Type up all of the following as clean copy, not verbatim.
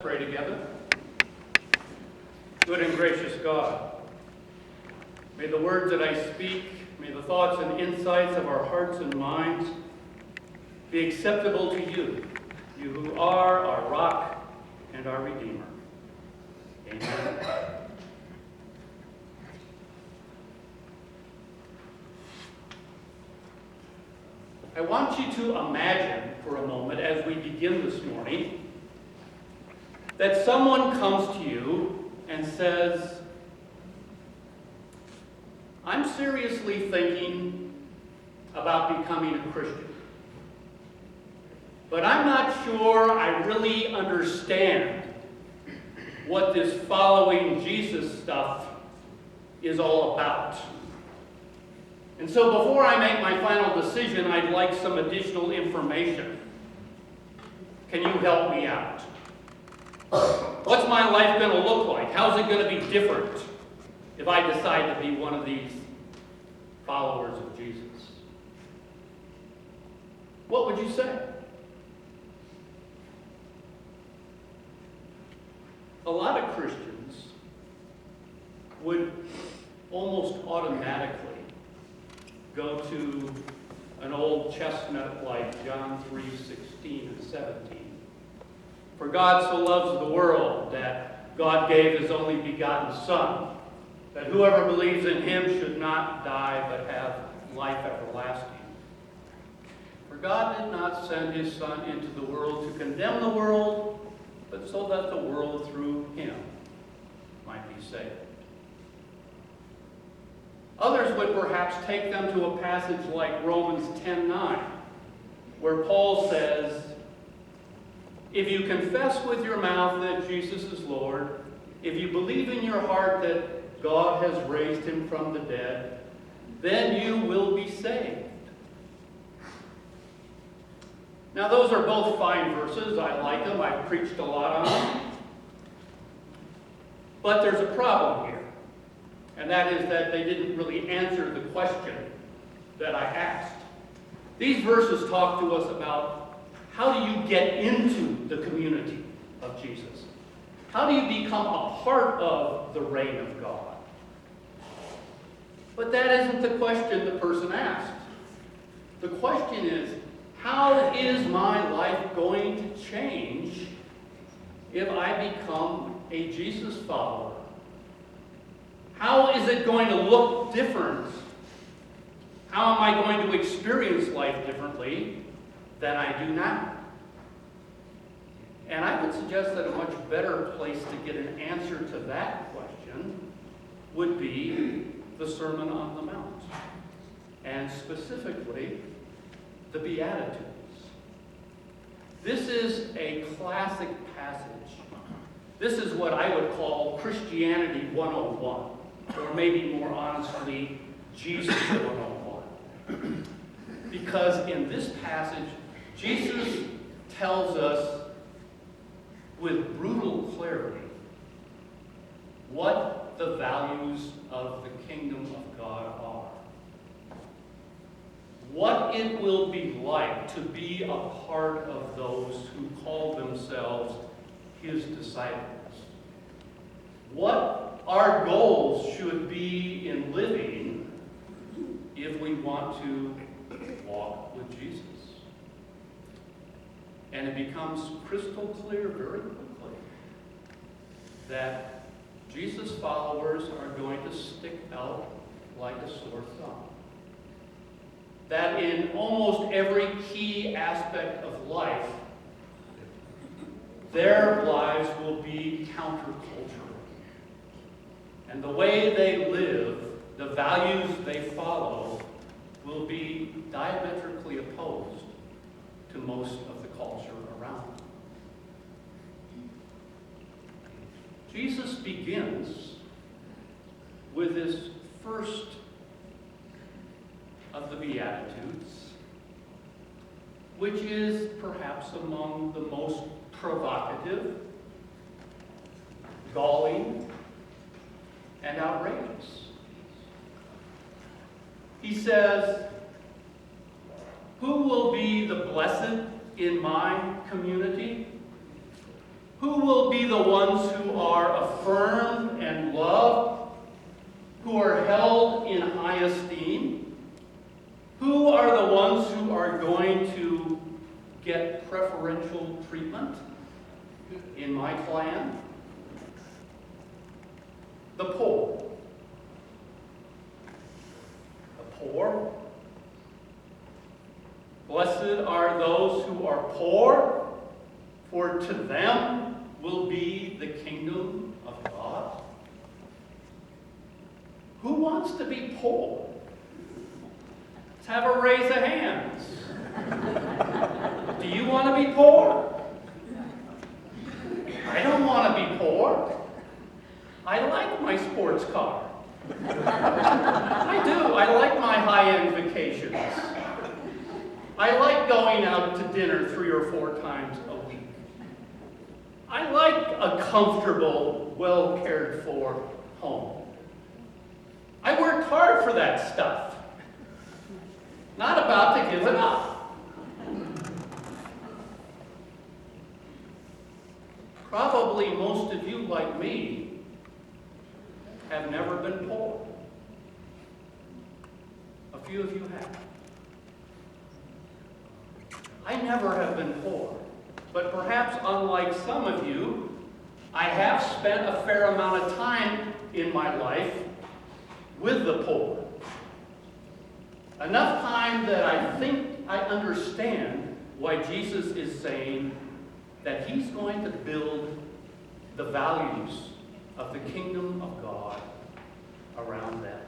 Pray together. Good and gracious God, may the words that I speak, may the thoughts and insights of our hearts and minds be acceptable to you, you who are our rock and our Redeemer. Amen. I want you to imagine for a moment as we begin this morning that someone comes to you and says, I'm seriously thinking about becoming a Christian, but I'm not sure I really understand what this following Jesus stuff is all about. And so before I make my final decision, I'd like some additional information. Can you help me out? What's my life going to look like? How's it going to be different if I decide to be one of these followers of Jesus? What would you say? A lot of Christians would almost automatically go to an old chestnut like John 3:16 and 17. For God so loves the world that God gave his only begotten Son, that whoever believes in him should not die but have life everlasting. For God did not send his Son into the world to condemn the world, but so that the world through him might be saved. Others would perhaps take them to a passage like Romans 10:9, where Paul says, if you confess with your mouth that Jesus is Lord, if you believe in your heart that God has raised him from the dead, then you will be saved. Now those are both fine verses. I like them. I've preached a lot on them. But there's a problem here. And that is that they didn't really answer the question that I asked. These verses talk to us about how do you get into the community of Jesus? How do you become a part of the reign of God? But that isn't the question the person asked. The question is, how is my life going to change if I become a Jesus follower? How is it going to look different? How am I going to experience life differently than I do now? And I would suggest that a much better place to get an answer to that question would be the Sermon on the Mount, and specifically the Beatitudes. This is a classic passage. This is what I would call Christianity 101, or maybe more honestly, Jesus 101. Because in this passage, Jesus tells us with brutal clarity what the values of the kingdom of God are. What it will be like to be a part of those who call themselves his disciples. What our goals should be in living if we want to walk with Jesus. And it becomes crystal clear very quickly that Jesus' followers are going to stick out like a sore thumb. That in almost every key aspect of life, their lives will be countercultural. And the way they live, the values they follow, will be diametrically opposed to most of the culture around them. Jesus begins with his first of the Beatitudes, which is perhaps among the most provocative, galling, and outrageous. He says, who will be the blessed in my community? Who will be the ones who are affirmed and loved, who are held in high esteem? Who are the ones who are going to get preferential treatment in my clan? The poor. The poor. Blessed are those who are poor, for to them will be the kingdom of God. Who wants to be poor? Let's have a raise of hands. Do you want to be poor? I don't want to be poor. I like my sports car. I do. I like my high-end vacations. I like going out to dinner 3 or 4 times a week. I like a comfortable, well-cared-for home. I worked hard for that stuff. Not about to give it up. Probably most of you, like me, have never been poor. A few of you have. I never have been poor, but perhaps unlike some of you, I have spent a fair amount of time in my life with the poor. Enough time that I think I understand why Jesus is saying that he's going to build the values of the kingdom of God around them.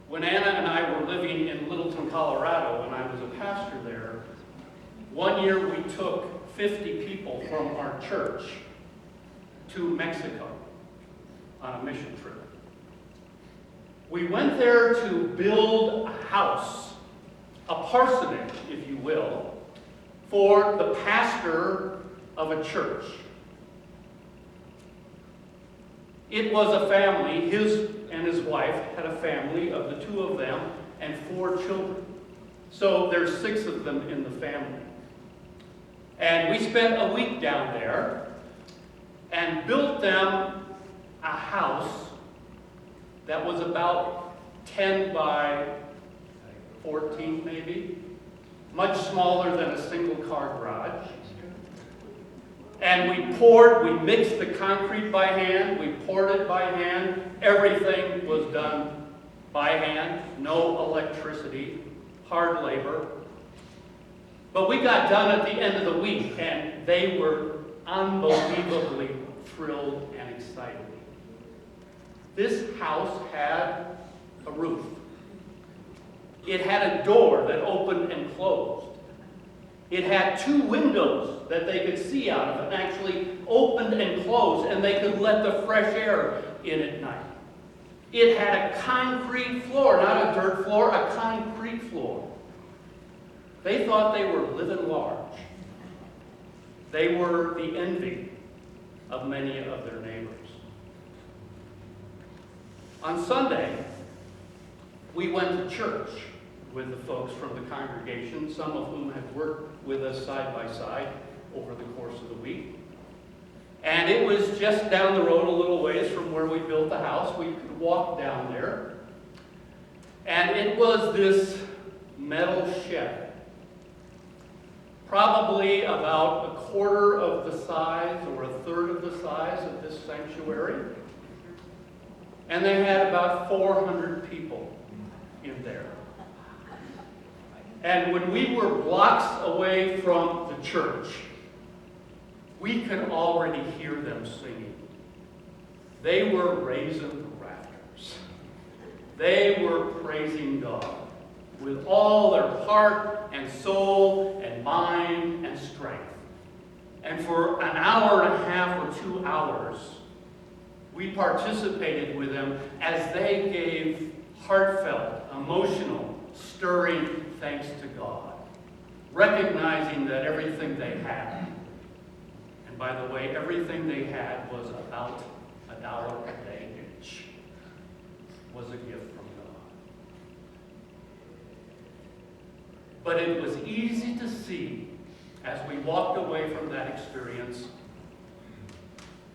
When Anna and I were living in Littleton, Colorado, and I was a pastor there, one year we took 50 people from our church to Mexico on a mission trip. We went there to build a house, a parsonage, if you will, for the pastor of a church. It was a family. His and his wife had a family of the 2 of them and 4 children. So there's 6 of them in the family. And we spent a week down there and built them a house that was about 10 by 14 maybe, much smaller than a single-car garage. And we mixed the concrete by hand, we poured it by hand, everything was done by hand, no electricity, hard labor. But we got done at the end of the week, and they were unbelievably thrilled and excited. This house had a roof. It had a door that opened and closed. It had 2 windows that they could see out of, and actually opened and closed, and they could let the fresh air in at night. It had a concrete floor, not a dirt floor, a concrete floor. They thought they were living large. They were the envy of many of their neighbors. On Sunday, we went to church with the folks from the congregation, some of whom had worked with us side by side over the course of the week. And it was just down the road a little ways from where we built the house. We could walk down there. And it was this metal shed, probably about 1/4 of the size or 1/3 of the size of this sanctuary. And they had about 400 people in there. And when we were blocks away from the church, we could already hear them singing. They were raising the rafters. They were praising God with all their heart and soul and mind and strength. And for an hour and a half or 2 hours, we participated with them as they gave heartfelt, emotional, stirring thanks to God, recognizing that everything they had, and by the way, everything they had was about $1 a day each, was a gift from God. But it was easy to see as we walked away from that experience,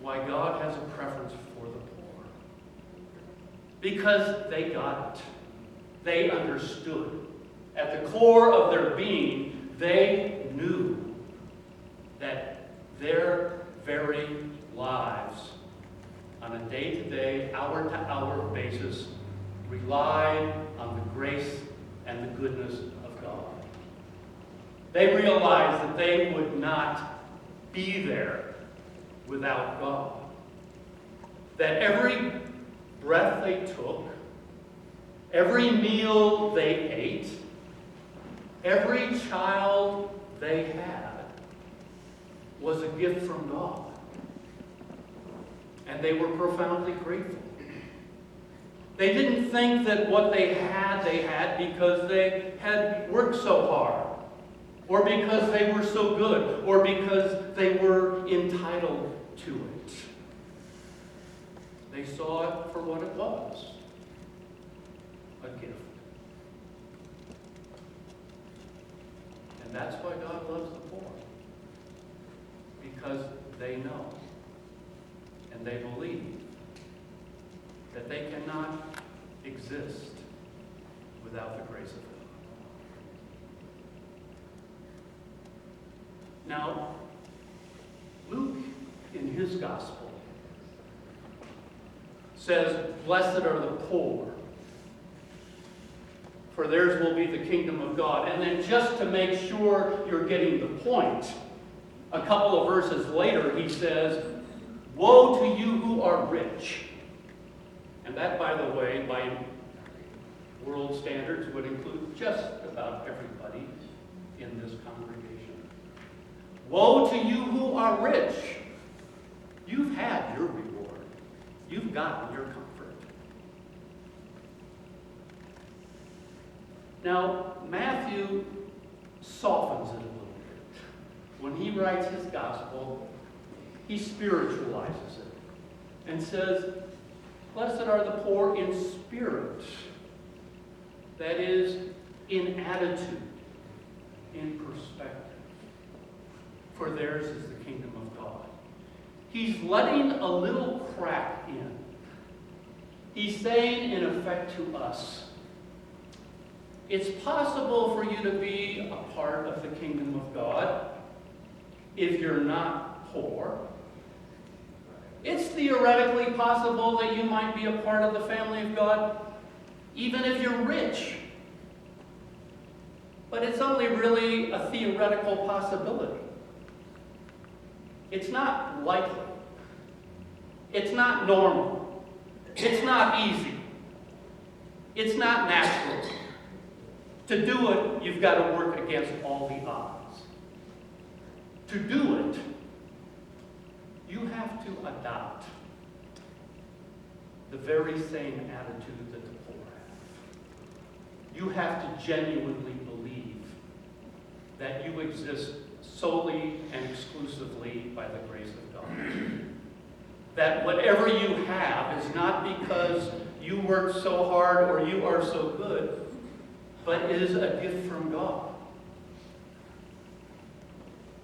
why God has a preference for the poor. Because they got it. They understood. At the core of their being, they knew that their very lives on a day-to-day, hour-to-hour basis relied on the grace and the goodness of God. They realized that they would not be there without God. That every breath they took, every meal they ate, every child they had was a gift from God. And they were profoundly grateful. They didn't think that what they had because they had worked so hard, or because they were so good, or because they were entitled to it. They saw it for what it was, a gift. And that's why God loves the poor. Because they know and they believe that they cannot exist without the grace of God. Now, Luke, in his gospel, says, "Blessed are the poor, for theirs will be the kingdom of God." And then just to make sure you're getting the point, a couple of verses later, he says, "Woe to you who are rich." And that, by the way, by world standards, would include just about everybody in this congregation. Woe to you who are rich. You've had your reward. You've gotten your comfort. Now, Matthew softens it a little bit. When he writes his gospel, he spiritualizes it and says, "Blessed are the poor in spirit." That is, in attitude, in perspective. For theirs is the kingdom of God. He's letting a little crack in. He's saying, in effect, to us, it's possible for you to be a part of the kingdom of God if you're not poor. It's theoretically possible that you might be a part of the family of God even if you're rich. But it's only really a theoretical possibility. It's not likely. It's not normal. It's not easy. It's not natural. To do it, you've got to work against all the odds. To do it, you have to adopt the very same attitude that the poor have. You have to genuinely believe that you exist solely and exclusively by the grace of God. That whatever you have is not because you worked so hard or you are so good, but is a gift from God.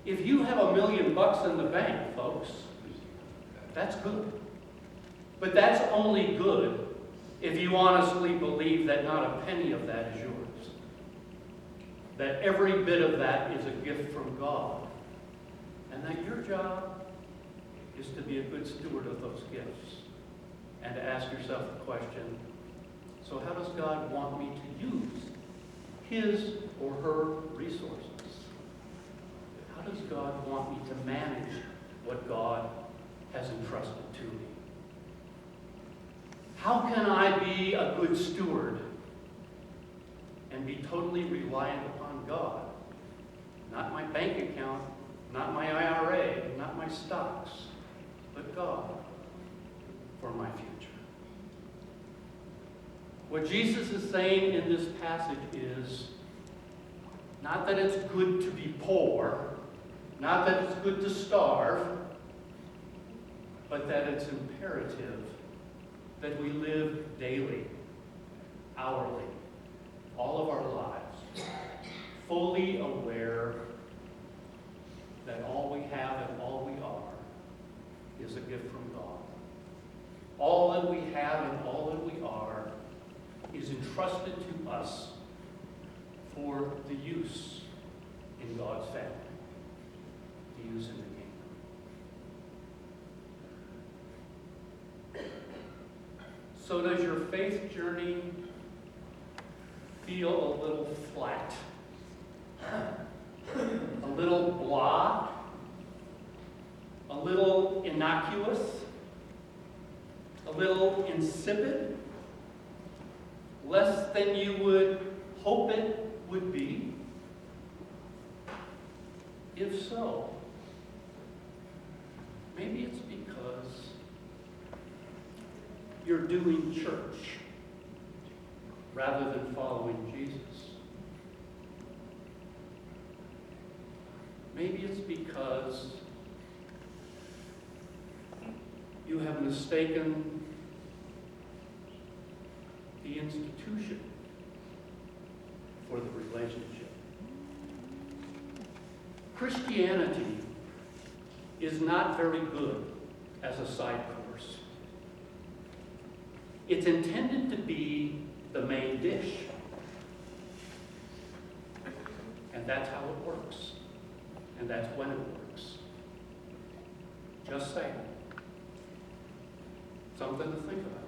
If you have $1 million in the bank, folks, that's good. But that's only good if you honestly believe that not a penny of that is yours. That every bit of that is a gift from God. And that your job is to be a good steward of those gifts. And to ask yourself the question, so how does God want me to use his or her resources? How does God want me to manage what God has entrusted to me? How can I be a good steward and be totally reliant upon God? Not my bank account, not my IRA, not my stocks, but God for my future. What Jesus is saying in this passage is not that it's good to be poor, not that it's good to starve, but that it's imperative that we live daily, hourly, all of our lives, fully aware that all we have and all we are is a gift from God. All that we have and all that we are is entrusted to us for the use in God's family, the use in the kingdom. So does your faith journey feel a little flat? A little blah? A little innocuous? A little insipid? Less than you would hope it would be? If so, maybe it's because you're doing church rather than following Jesus. Maybe it's because you have mistaken the institution for the relationship. Christianity is not very good as a side course. It's intended to be the main dish. And that's how it works. And that's when it works. Just saying. Something to think about.